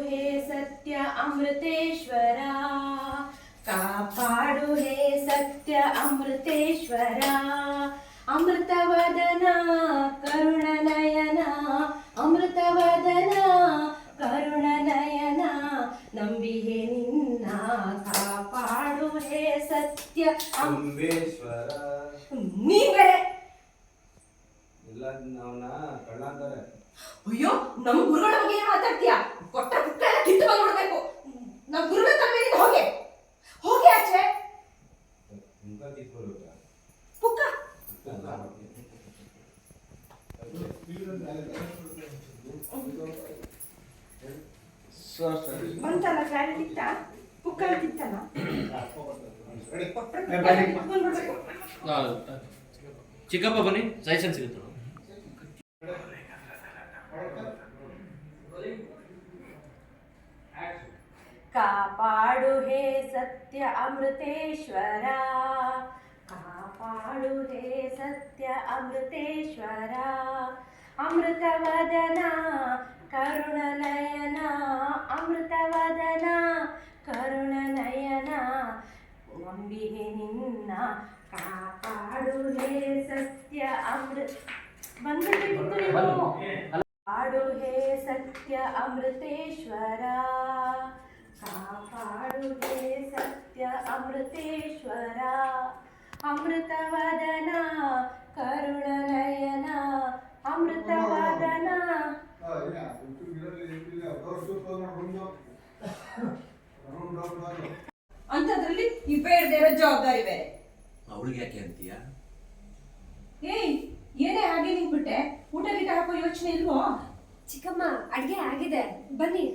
हे सत्य अमृतेश्वरा कापाडु हे सत्य अमृतेश्वरा अमृतवदना करुणनयना अमृतवदना करुणनयना ನಂಬಿಹೆ ನಿನ್ನ ಕಾಪಾಡು ಹೇ ಸತ್ಯ ಅಂಬೇಶ್ವರ ನೀ ಬೇರೆ ಇಲ್ಲ ಅವನ ಕಳ್ಳ ಅಂತಾರೆ. ಅಯ್ಯೋ ನಮ್ಮ ಗುರುಗಳ ಬಗ್ಗೆ ಏನು ಮಾತಾಡ್ತೀಯಾ? ಕೊಟ್ಟ ಪುಟ್ಟ ಎಲ್ಲ ಕಿತ್ತು ಬಂದ್ಬಿಡ್ಬೇಕು. ನಮ್ಮ ಗುರುಗಳ ತಲೆ ಮೇಲೆ ಹೋಗೆ ಹೋಗಿ ಆಚೆ ಮುಖ ಕಿತ್ಕೊಳ್ಬೇಕಾ ಪುಕ್ಕ ಬಂತಲ್ಲ ಕ್ಲಾರಿಟಿ ಇತ್ತ ಪುಕ್ಕ ಇತ್ತಲ್ಲ ಚಿಕ್ಕಪ್ಪ ಬನ್ನಿ ಸಜೆಷನ್ ಸಿಗುತ್ತೆ. ಕಾಪಾಡು ಹೇ ಸತ್ಯ ಅಮೃತೇಶ್ವರ ಕಾಪಾಡು ಹೇ ಸತ್ಯ ಅಮೃತೇಶ್ವರ ಅಮೃತವದನ ಕರುಣನಯನ ಅಮೃತವದನ ಕರುಣನಯನ ನಂಬಿಹೆ ನಿನ್ನ ಕಾಪಾಡು ಹೇ ಸತ್ಯ ಅಮೃತ ಕಾಪಾಡು ಹೇ ಸತ್ಯ ಅಮೃತೇಶ್ವರ ಕಾಪಾಡು ಹೇ ಸತ್ಯ ಅಮೃತೇಶ್ವರ ಅಮೃತವದನ ಕರುಣನಯನ ಅಮೃತವದನ ಅಂತದ್ರಲ್ಲಿ ಈ ಬೇಡದೇ ಜವಾಬ್ದಾರಿ ಬೇರೆ. ಅವಳಿಗೆ ಯಾಕೆ ಅಂತೀಯ? ಏಯ್ ಏನೇ ಹಾಗೆ ನಿಂತ್ಬಿಟ್ಟೆ? ಊಟ ಗೀಟ ಹಾಕೋ ಯೋಚನೆ ಇಲ್ವೋ? ಚಿಕ್ಕಮ್ಮ ಅಡ್ಗೆ ಆಗಿದೆ ಬನ್ನಿ.